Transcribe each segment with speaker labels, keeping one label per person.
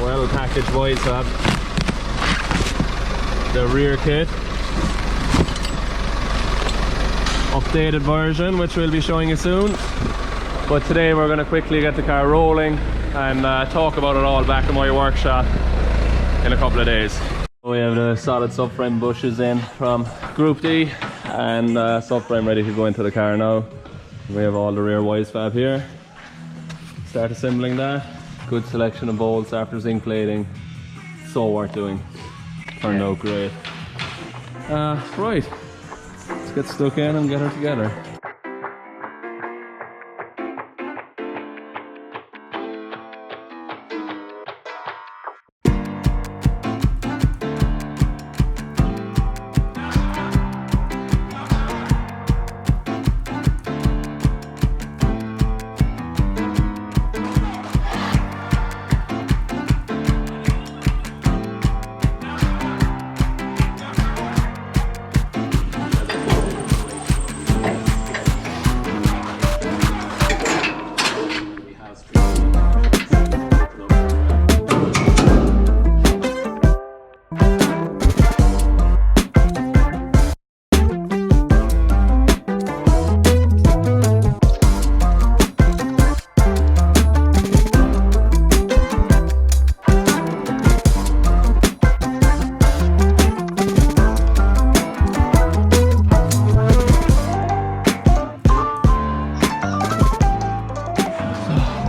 Speaker 1: well packaged Wisefab. The rear kit. Updated version, which we'll be showing you soon. But today we're going to quickly get the car rolling and talk about it all back in my workshop in a couple of days. We have the solid subframe bushes in from Group D and subframe ready to go into the car now. We have all the rear Wisefab here. Start assembling that. Good selection of bolts after zinc plating. So worth doing. Turned out great. Right, let's get stuck in and get her together.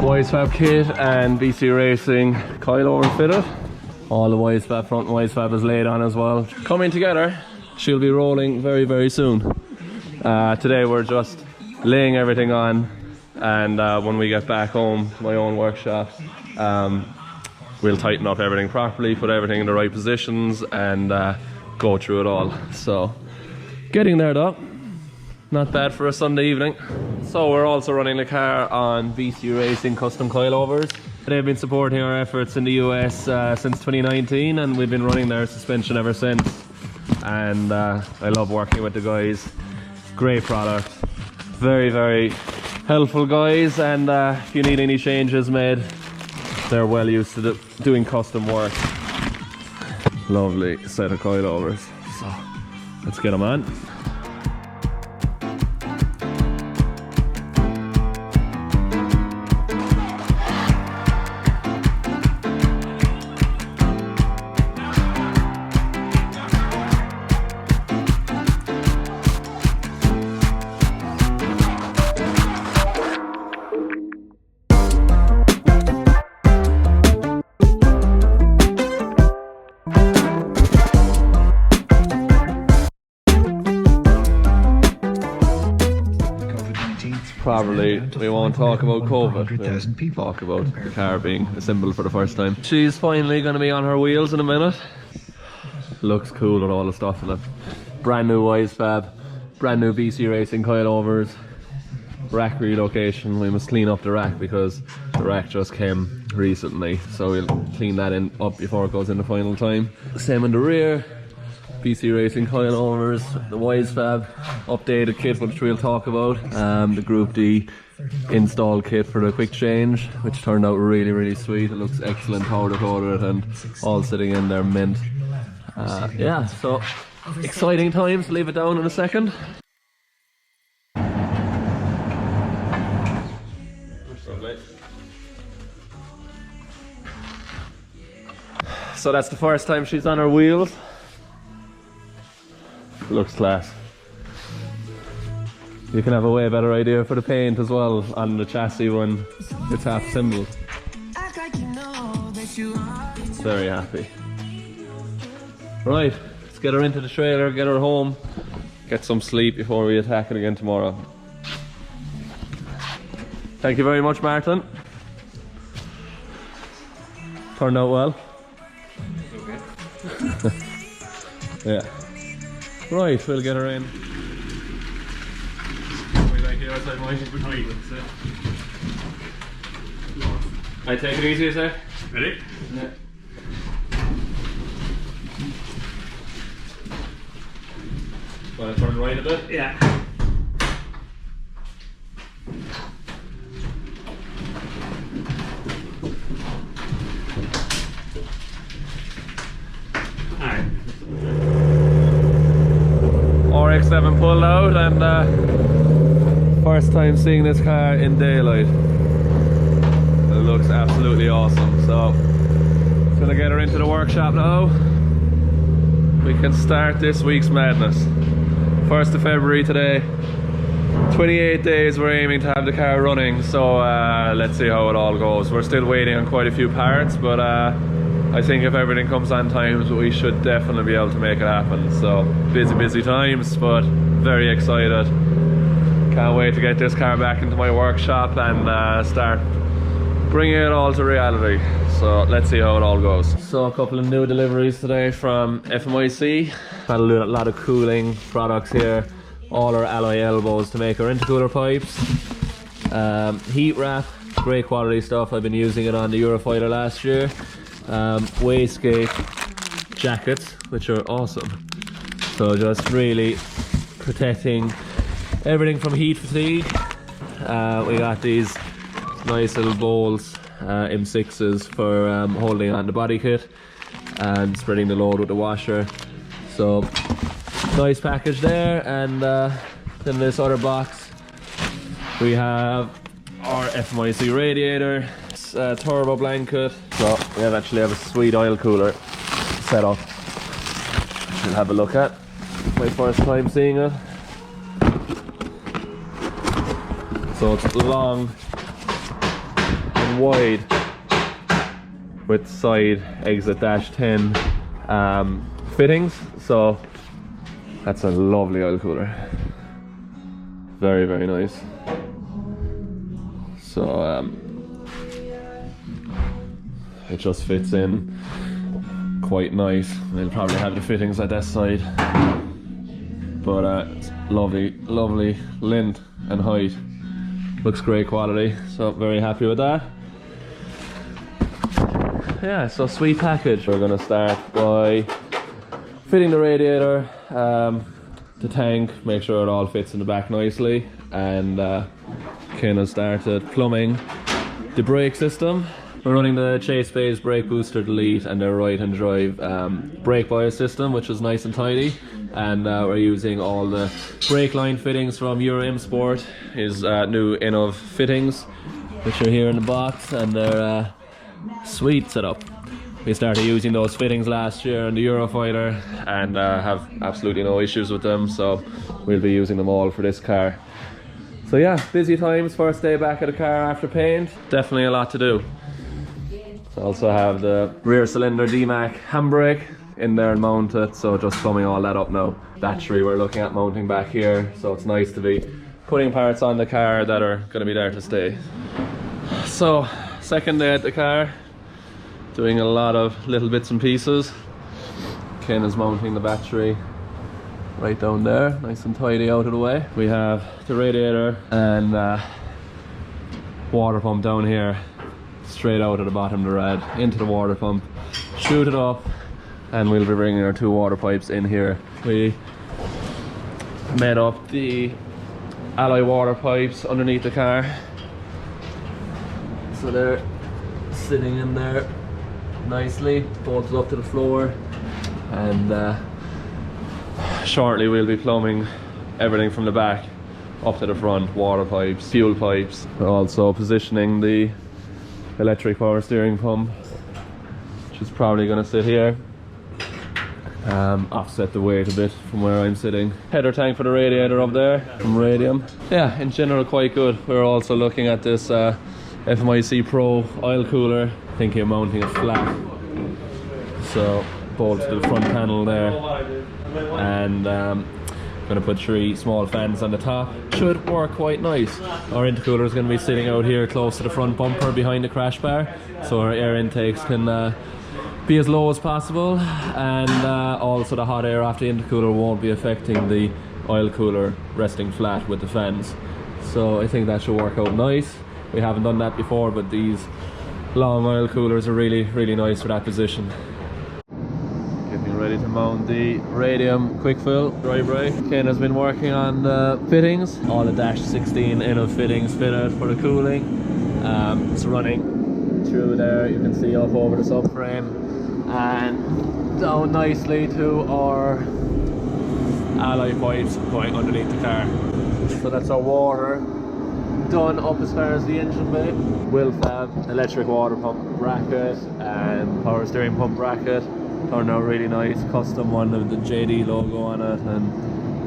Speaker 1: Wisefab kit and BC Racing coilover fitted. All the Wisefab, front Wisefab is laid on as well. Coming together, she'll be rolling very, very soon. Today we're just laying everything on, and when we get back home to my own workshop, we'll tighten up everything properly, put everything in the right positions and go through it all. So, getting there though. Not bad for a Sunday evening. So we're also running the car on BC Racing custom coilovers. They've been supporting our efforts in the US since 2019, and we've been running their suspension ever since. And I love working with the guys. Great product. Very, very helpful guys, and if you need any changes made, they're well used to doing custom work. Lovely set of coilovers. So let's get them on. Probably we won't talk about COVID, we'll talk about the car being assembled for the first time. She's finally going to be on her wheels in a minute. Looks cool with all the stuff in it. Brand new Wisefab, brand new BC Racing coilovers, rack relocation. We must clean up the rack because the rack just came recently, so we'll clean that up before it goes in the final time. Same in the rear. BC Racing coilovers, the Wisefab updated kit, which we'll talk about, the Group D install kit for the quick change, which turned out really, really sweet. It looks excellent, powder coated and all sitting in there mint. Yeah, so exciting times. Leave it down in a second. So that's the first time she's on her wheels. Looks class. You can have a way better idea for the paint as well on the chassis when it's half assembled. Very happy. Right, let's get her into the trailer, get her home, get some sleep before we attack it again tomorrow. Thank you very much, Martin. Turned out well. Okay. Yeah. Right, we'll get her in. I take it easy, sir.
Speaker 2: Ready?
Speaker 1: Yeah. Want to turn right a bit?
Speaker 2: Yeah.
Speaker 1: RX-7 pulled out, and first time seeing this car in daylight. It looks absolutely awesome. So just gonna get her into the workshop now. We can start this week's madness. 1st of February today. 28 days we're aiming to have the car running, so let's see how it all goes. We're still waiting on quite a few parts, but I think if everything comes on time, we should definitely be able to make it happen. So busy times, but very excited. Can't wait to get this car back into my workshop and start bringing it all to reality. So let's see how it all goes. So a couple of new deliveries today from FMIC. Had a lot of cooling products here. All our alloy elbows to make our intercooler pipes. Heat wrap, great quality stuff. I've been using it on the Eurofighter last year. Wastegate jackets, which are awesome. So just really protecting everything from heat fatigue. We got these nice little bowls, M6s for holding on the body kit and spreading the load with the washer. So nice package there. And then this other box we have our FMIC radiator, turbo blanket. So we actually have a sweet oil cooler set up. We'll have a look at. My first time seeing it. So it's long and wide with side exit -10 fittings. So that's a lovely oil cooler. Very nice. So it just fits in quite nice. They'll probably have the fittings at this side, but it's lovely length and height. Looks great quality, so very happy with that. Yeah, so sweet package. We're gonna start by fitting the radiator, the tank, make sure it all fits in the back nicely, and kind of started plumbing the brake system. We're running the ChaseBays brake booster delete and their right hand drive brake bias system, which is nice and tidy. And we're using all the brake line fittings from EuroMsport, his new Innov fittings, which are here in the box, and they're sweet setup. We started using those fittings last year on the Eurofighter and have absolutely no issues with them, so we'll be using them all for this car. So yeah, busy times, first day back at the car after paint. Definitely a lot to do. Also have the rear cylinder DMAC handbrake in there and mounted, so just plumbing all that up now. Battery we're looking at mounting back here, so it's nice to be putting parts on the car that are going to be there to stay. So second day at the car, doing a lot of little bits and pieces. Ken is mounting the battery right down there, nice and tidy out of the way. We have the radiator and water pump down here, straight out of the bottom of the rad into the water pump, shoot it up, and we'll be bringing our 2 water pipes in here. We made up the alloy water pipes underneath the car, so they're sitting in there nicely, bolted up to the floor, and shortly we'll be plumbing everything from the back up to the front, water pipes, fuel pipes. We're also positioning the electric power steering pump, which is probably going to sit here, offset the weight a bit from where I'm sitting. Header tank for the radiator up there from Radium. Yeah, in general quite good. We're also looking at this FMIC Pro oil cooler, thinking of mounting it flat, so bolts to the front panel there, and going to put 3 small fans on the top. Should work quite nice. Our intercooler is going to be sitting out here close to the front bumper behind the crash bar, so our air intakes can be as low as possible, and also the hot air off the intercooler won't be affecting the oil cooler resting flat with the fans. So I think that should work out nice. We haven't done that before, but these long oil coolers are really nice for that position. Getting ready to mount the Radium quick fill dry brake. Ken has been working on the fittings, all the -16 Innov fittings fitted for the cooling. It's running through there, you can see up over the subframe and down nicely to our alloy pipes going underneath the car. So that's our water done up as far as the engine bay. Wisefab electric water pump bracket and power steering pump bracket. Turned out really nice, custom one with the JD logo on it and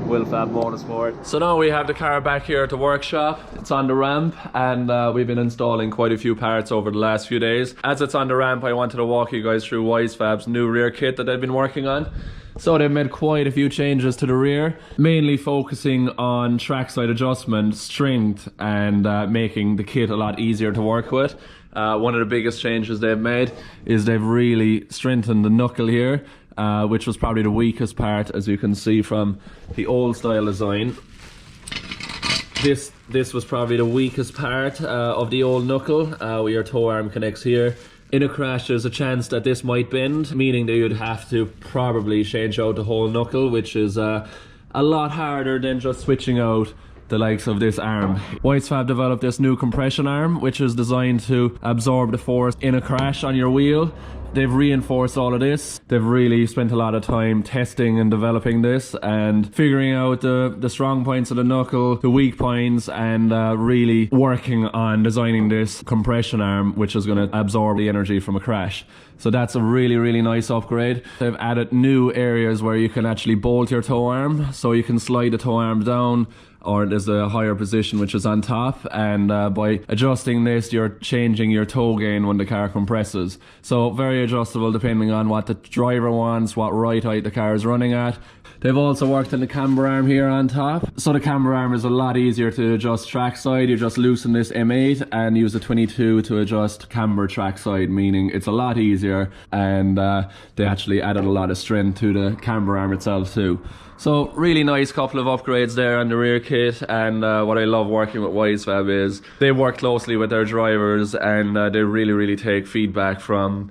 Speaker 1: Wisefab Motorsport. So now we have the car back here at the workshop. It's on the ramp and we've been installing quite a few parts over the last few days. As it's on the ramp, I wanted to walk you guys through Wisefab's new rear kit that they've been working on. So they've made quite a few changes to the rear, mainly focusing on trackside adjustment, strength, and making the kit a lot easier to work with. One of the biggest changes they've made is they've really strengthened the knuckle here, which was probably the weakest part, as you can see from the old style design. This was probably the weakest part of the old knuckle, where your toe arm connects here. In a crash, there's a chance that this might bend, meaning that you'd have to probably change out the whole knuckle, which is a lot harder than just switching out the likes of this arm. Wisefab developed this new compression arm, which is designed to absorb the force in a crash on your wheel. They've reinforced all of this. They've really spent a lot of time testing and developing this and figuring out the strong points of the knuckle, the weak points, and really working on designing this compression arm, which is going to absorb the energy from a crash. So that's a really, really nice upgrade. They've added new areas where you can actually bolt your toe arm, so you can slide the toe arm down, or there's a higher position which is on top, and by adjusting this you're changing your toe gain when the car compresses. So very adjustable depending on what the driver wants, what ride height the car is running at. They've also worked on the camber arm here on top. So the camber arm is a lot easier to adjust trackside. You just loosen this M8 and use a 22 to adjust camber trackside, meaning it's a lot easier, and they actually added a lot of strength to the camber arm itself too. So really nice couple of upgrades there on the rear kit, and what I love working with Wisefab is they work closely with their drivers, and they really take feedback from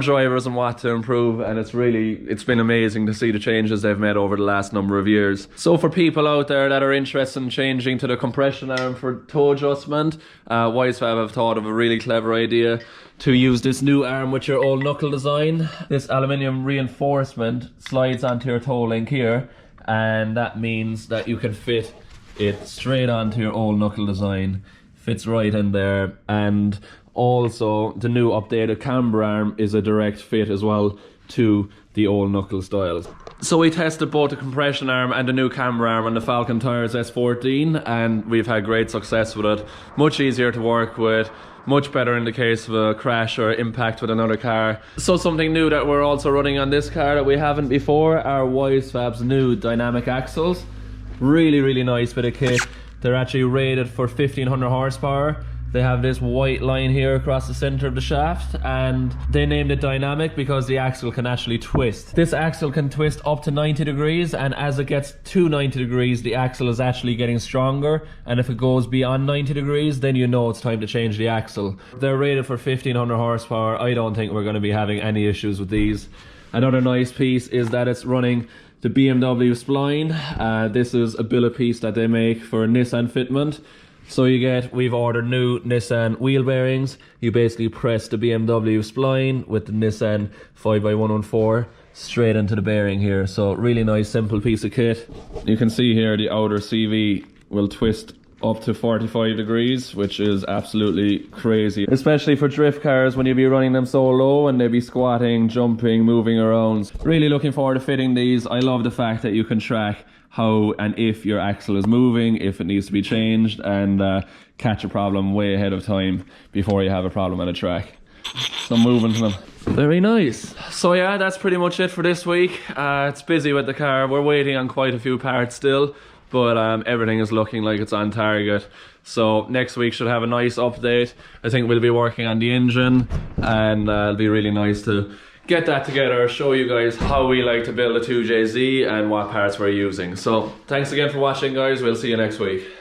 Speaker 1: drivers and what to improve, and it's been amazing to see the changes they've made over the last number of years. So for people out there that are interested in changing to the compression arm for toe adjustment, Wisefab have thought of a really clever idea to use this new arm with your old knuckle design. This aluminium reinforcement slides onto your toe link here, and that means that you can fit it straight onto your old knuckle design. Fits right in there, and also the new updated camber arm is a direct fit as well to the old knuckle styles. So we tested both the compression arm and the new camber arm on the Falcon Tires S14, and we've had great success with it. Much easier to work with, much better in the case of a crash or impact with another car. So something new that we're also running on this car that we haven't before are Wisefab's new dynamic axles. Really nice bit of kit. They're actually rated for 1500 horsepower. They have this white line here across the center of the shaft, and they named it dynamic because the axle can actually twist. This axle can twist up to 90 degrees, and as it gets to 90 degrees, the axle is actually getting stronger, and if it goes beyond 90 degrees, then you know it's time to change the axle. They're rated for 1500 horsepower. I don't think we're going to be having any issues with these. Another nice piece is that it's running the BMW spline. This is a billet piece that they make for Nissan fitment. So we've ordered new Nissan wheel bearings. You basically press the BMW spline with the Nissan 5x114 straight into the bearing here. So really nice simple piece of kit. You can see here the outer CV will twist up to 45 degrees, which is absolutely crazy, especially for drift cars when you be running them so low and they be squatting, jumping, moving around. Really looking forward to fitting these. I love the fact that you can track how and if your axle is moving, if it needs to be changed, and catch a problem way ahead of time before you have a problem at a track. So moving to them. Very nice. So yeah, that's pretty much it for this week. It's busy with the car. We're waiting on quite a few parts still, but everything is looking like it's on target. So next week should have a nice update. I think we'll be working on the engine, and it'll be really nice to get that together, show you guys how we like to build a 2JZ and what parts we're using. So thanks again for watching, guys. We'll see you next week.